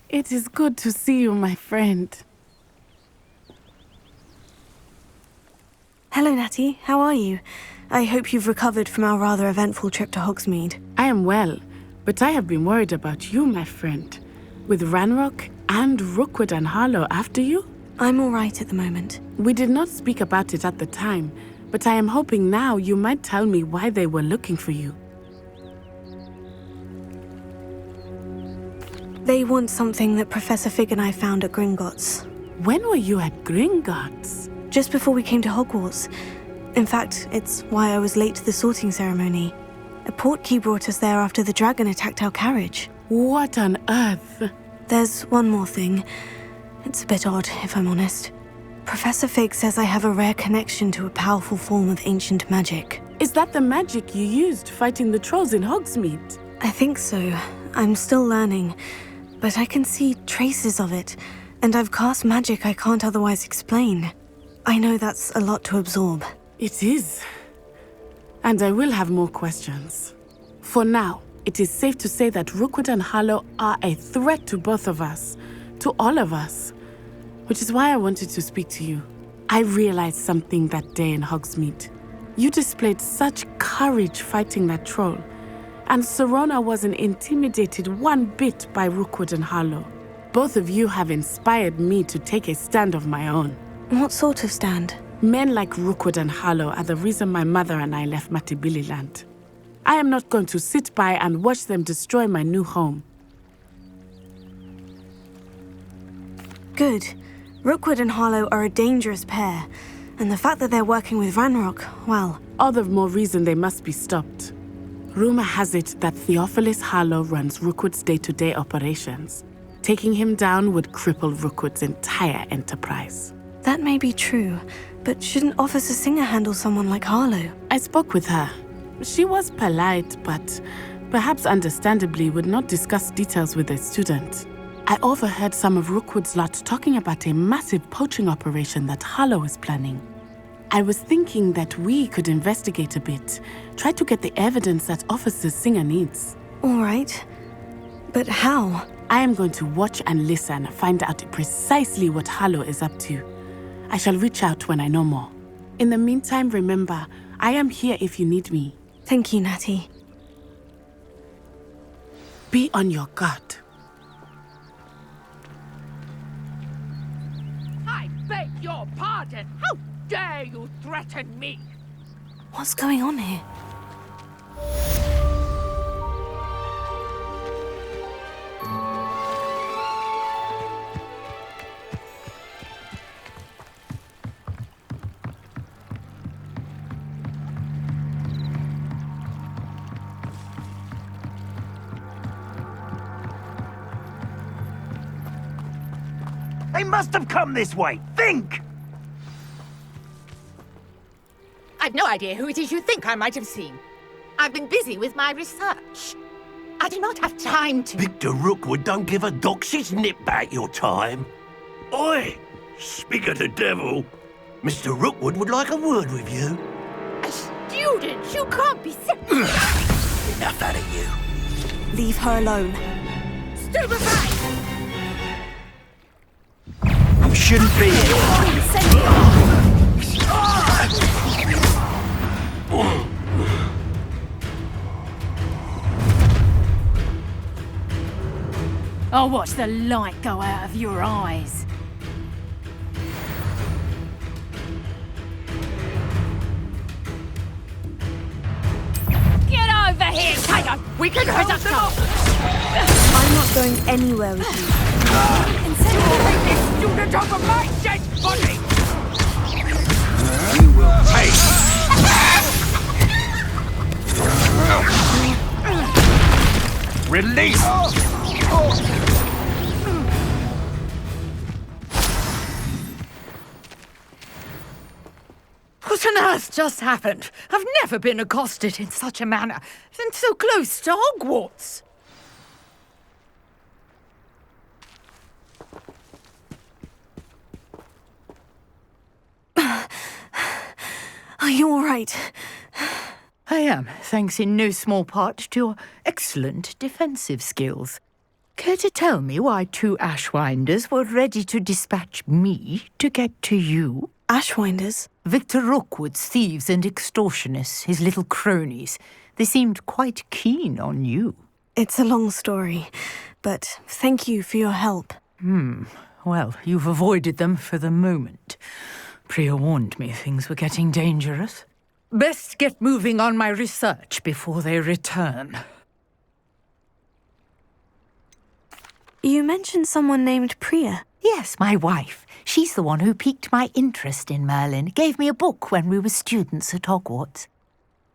It is good to see you, my friend. Hello, Natty. How are you? I hope you've recovered from our rather eventful trip to Hogsmeade. I am well, but I have been worried about you, my friend. With Ranrock and Rookwood and Harlow after you? I'm all right at the moment. We did not speak about it at the time, but I am hoping now you might tell me why they were looking for you. They want something that Professor Fig and I found at Gringotts. When were you at Gringotts? Just before we came to Hogwarts. In fact, it's why I was late to the sorting ceremony. A portkey brought us there after the dragon attacked our carriage. What on earth? There's one more thing. It's a bit odd, if I'm honest. Professor Fig says I have a rare connection to a powerful form of ancient magic. Is that the magic you used fighting the trolls in Hogsmeade? I think so. I'm still learning, but I can see traces of it, and I've cast magic I can't otherwise explain. I know that's a lot to absorb. It is. And I will have more questions. For now, it is safe to say that Rookwood and Harlow are a threat to both of us, to all of us, which is why I wanted to speak to you. I realized something that day in Hogsmeade. You displayed such courage fighting that troll, and Serona wasn't intimidated one bit by Rookwood and Harlow. Both of you have inspired me to take a stand of my own. What sort of stand? Men like Rookwood and Harlow are the reason my mother and I left Matabeleland. I am not going to sit by and watch them destroy my new home. Good. Rookwood and Harlow are a dangerous pair, and the fact that they're working with Ranrock, well... All the more reason they must be stopped. Rumor has it that Theophilus Harlow runs Rookwood's day-to-day operations. Taking him down would cripple Rookwood's entire enterprise. That may be true, but shouldn't Officer Singer handle someone like Harlow? I spoke with her. She was polite, but perhaps understandably would not discuss details with a student. I overheard some of Rookwood's lot talking about a massive poaching operation that Harlow is planning. I was thinking that we could investigate a bit, try to get the evidence that Officer Singer needs. All right. But how? I am going to watch and listen, find out precisely what Harlow is up to. I shall reach out when I know more. In the meantime, remember, I am here if you need me. Thank you, Natty. Be on your guard. I beg your pardon. How dare you threaten me? What's going on here? They must have come this way. Think! I've no idea who it is you think I might have seen. I've been busy with my research. I do not have time to... Victor Rookwood don't give a doxy's nip back your time. Oi! Speak of the devil. Mr. Rookwood would like a word with you. A student? You can't be serious. Enough out of you. Leave her alone. Stupefy! You shouldn't be here. I'll watch the light go out of your eyes. Get over here, Tayo! We can hold them off! I'm not going anywhere with you. Take this student over my dead body! You will pay. Release! What on earth just happened? I've never been accosted in such a manner, and so close to Hogwarts. Are you all right? I am, thanks in no small part to your excellent defensive skills. Care to tell me why 2 Ashwinders were ready to dispatch me to get to you? Ashwinders? Victor Rookwood's thieves and extortionists, his little cronies. They seemed quite keen on you. It's a long story, but thank you for your help. Well, you've avoided them for the moment. Priya warned me things were getting dangerous. Best get moving on my research before they return. You mentioned someone named Priya. Yes, my wife. She's the one who piqued my interest in Merlin. Gave me a book when we were students at Hogwarts.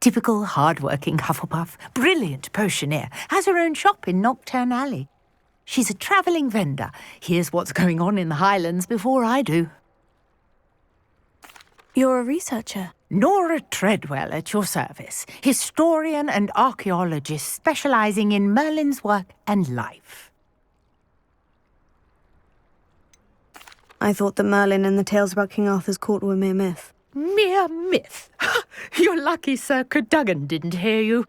Typical hard-working Hufflepuff, brilliant potioneer, has her own shop in Nocturne Alley. She's a travelling vendor. Hears what's going on in the Highlands before I do. You're a researcher. Nora Treadwell at your service, historian and archaeologist specialising in Merlin's work and life. I thought that Merlin and the tales about King Arthur's court were mere myth. Mere myth? You're lucky Sir Cadogan didn't hear you.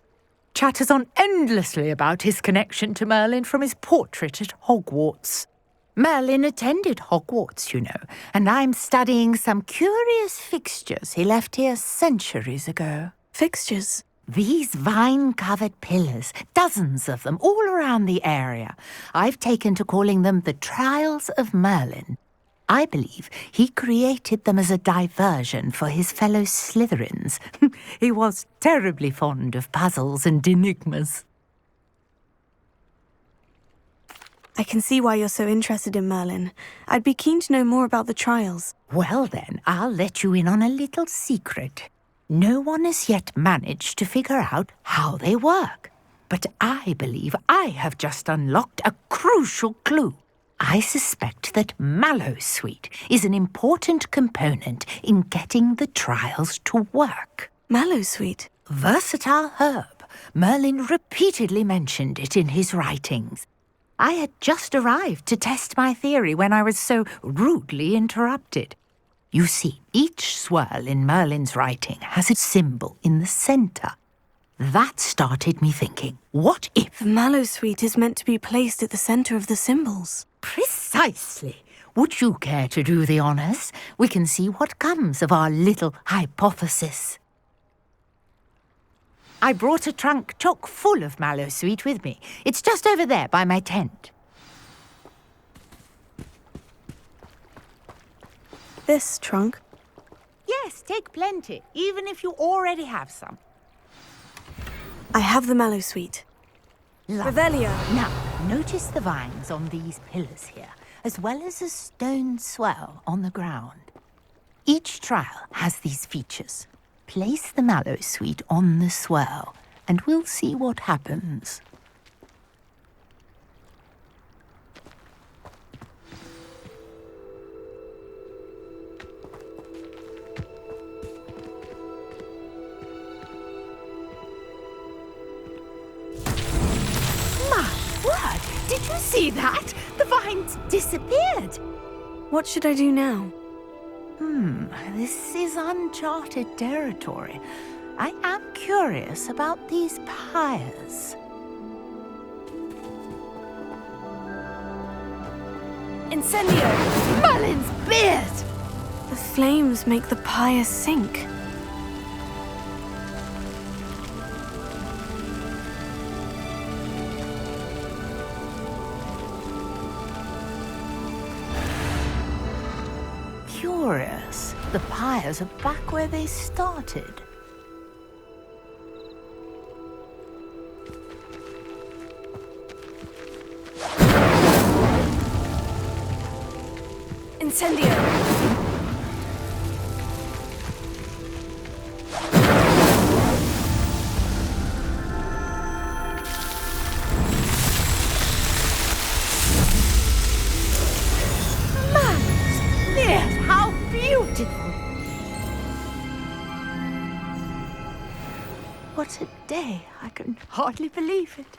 Chatters on endlessly about his connection to Merlin from his portrait at Hogwarts. Merlin attended Hogwarts, you know, and I'm studying some curious fixtures he left here centuries ago. Fixtures? These vine-covered pillars, dozens of them, all around the area. I've taken to calling them the Trials of Merlin. I believe he created them as a diversion for his fellow Slytherins. He was terribly fond of puzzles and enigmas. I can see why you're so interested in Merlin. I'd be keen to know more about the trials. Well then, I'll let you in on a little secret. No one has yet managed to figure out how they work. But I believe I have just unlocked a crucial clue. I suspect that Mallowsweet is an important component in getting the trials to work. Mallowsweet? Versatile herb. Merlin repeatedly mentioned it in his writings. I had just arrived to test my theory when I was so rudely interrupted. You see, each swirl in Merlin's writing has a symbol in the centre. That started me thinking, what if... The Mallowsweet is meant to be placed at the centre of the symbols. Precisely. Would you care to do the honours? We can see what comes of our little hypothesis. I brought a trunk chock full of Mallowsweet with me. It's just over there by my tent. This trunk? Yes, take plenty, even if you already have some. I have the Mallowsweet. Revelio. Now, notice the vines on these pillars here, as well as a stone swirl on the ground. Each trial has these features. Place the Mallowsweet on the swirl, and we'll see what happens. Did you see that? The vines disappeared. What should I do now? This is uncharted territory. I am curious about these pyres. Incendio! Merlin's beard! The flames make the pyre sink. Curious. The pyres are back where they started. Incendio! How beautiful! What a day! I can hardly believe it.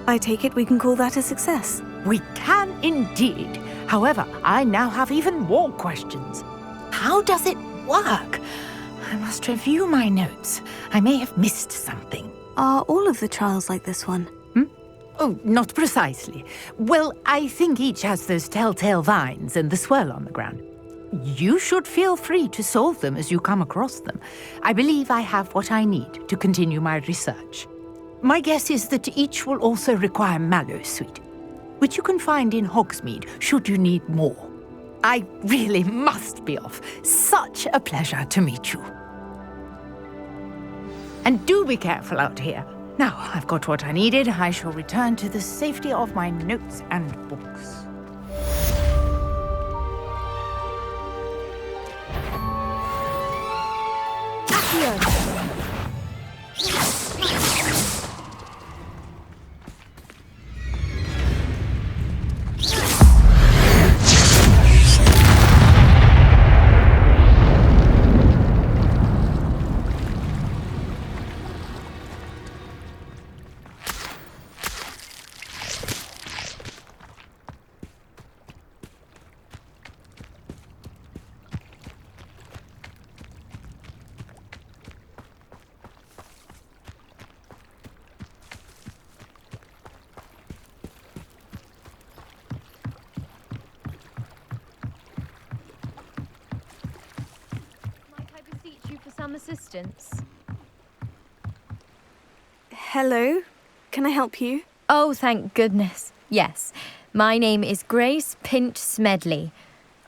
I take it we can call that a success. We can indeed. However, I now have even more questions. How does it work? I must must review my notes. I may have missed something. Are all of the trials like this one? Oh, not precisely. Well, I think each has those telltale vines and the swirl on the ground. You should feel free to solve them as you come across them. I believe I have what I need to continue my research. My guess is that each will also require mallow sweet, which you can find in Hogsmeade should you need more. I really must be off. Such a pleasure to meet you. And do be careful out here. Now I've got what I needed, I shall return to the safety of my notes and books. Some assistance. Hello? Can I help you? Oh, thank goodness. Yes. My name is Grace Pinch Smedley.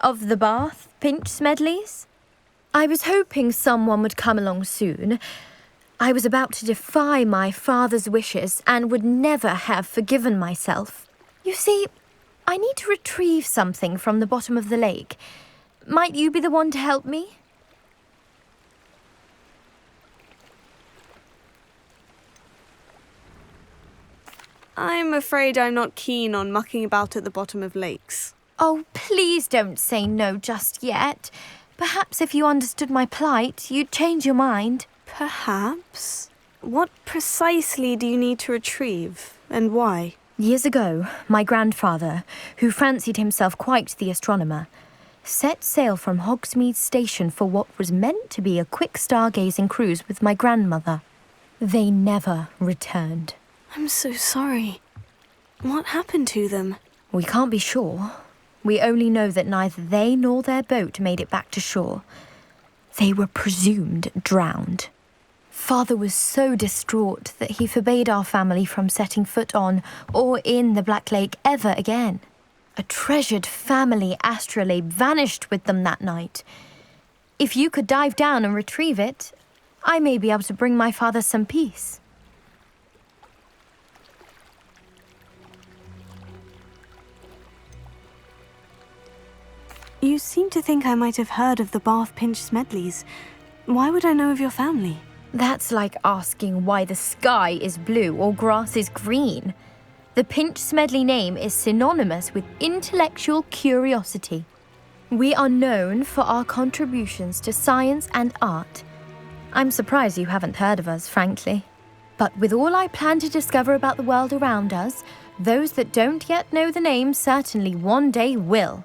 Of the Bath Pinch Smedleys? I was hoping someone would come along soon. I was about to defy my father's wishes and would never have forgiven myself. You see, I need to retrieve something from the bottom of the lake. Might you be the one to help me? I'm afraid I'm not keen on mucking about at the bottom of lakes. Oh, please don't say no just yet. Perhaps if you understood my plight, you'd change your mind. Perhaps? What precisely do you need to retrieve, and why? Years ago, my grandfather, who fancied himself quite the astronomer, set sail from Hogsmeade Station for what was meant to be a quick stargazing cruise with my grandmother. They never returned. I'm so sorry. What happened to them? We can't be sure. We only know that neither they nor their boat made it back to shore. They were presumed drowned. Father was so distraught that he forbade our family from setting foot on or in the Black Lake ever again. A treasured family astrolabe vanished with them that night. If you could dive down and retrieve it, I may be able to bring my father some peace. You seem to think I might have heard of the Bath Pinch Smedleys. Why would I know of your family? That's like asking why the sky is blue or grass is green. The Pinch Smedley name is synonymous with intellectual curiosity. We are known for our contributions to science and art. I'm surprised you haven't heard of us, frankly. But with all I plan to discover about the world around us, those that don't yet know the name certainly one day will.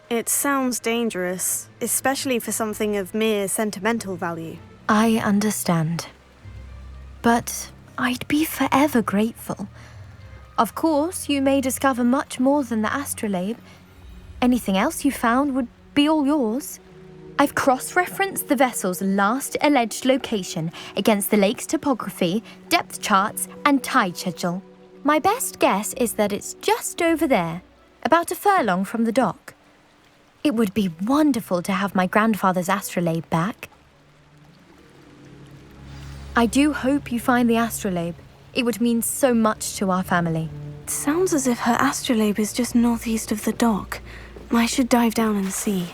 It sounds dangerous, especially for something of mere sentimental value. I understand. But I'd be forever grateful. Of course, you may discover much more than the astrolabe. Anything else you found would be all yours. I've cross-referenced the vessel's last alleged location against the lake's topography, depth charts, and tide schedule. My best guess is that it's just over there, about a furlong from the dock. It would be wonderful to have my grandfather's astrolabe back. I do hope you find the astrolabe. It would mean so much to our family. It sounds as if her astrolabe is just northeast of the dock. I should dive down and see.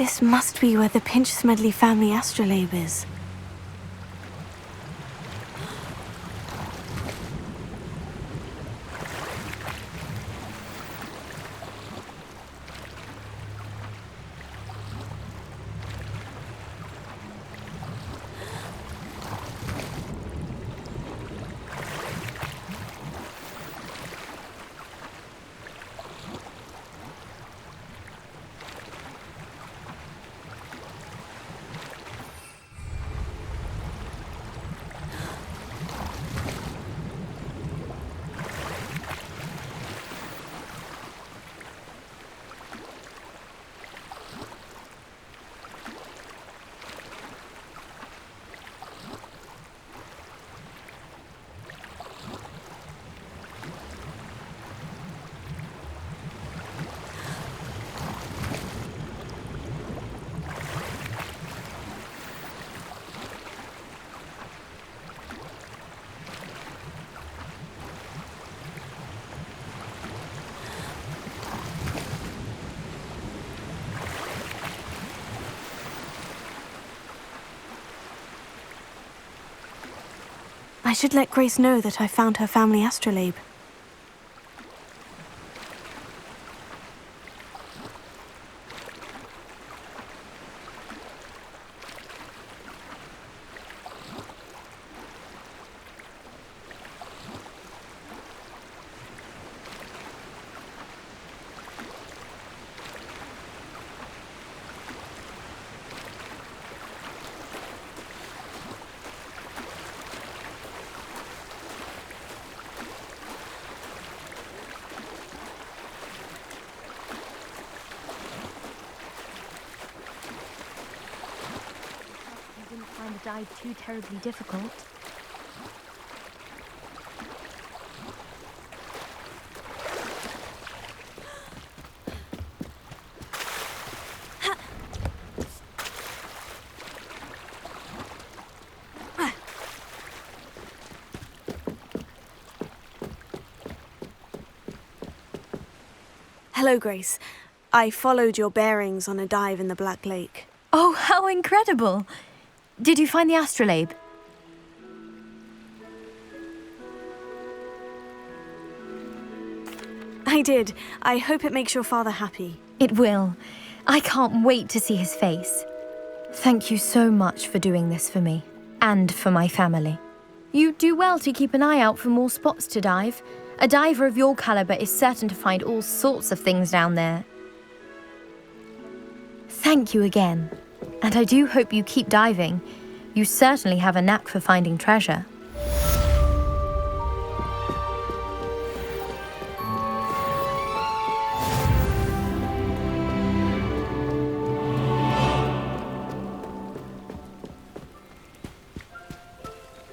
This must be where the Pinch Smedley family astrolabe is. I should let Grace know that I found her family astrolabe. Find the dive too terribly difficult. Hello, Grace. I followed your bearings on a dive in the Black Lake. Oh, how incredible! Did you find the astrolabe? I did. I hope it makes your father happy. It will. I can't wait to see his face. Thank you so much for doing this for me, and for my family. You do well to keep an eye out for more spots to dive. A diver of your caliber is certain to find all sorts of things down there. Thank you again, and I do hope you keep diving. You certainly have a knack for finding treasure.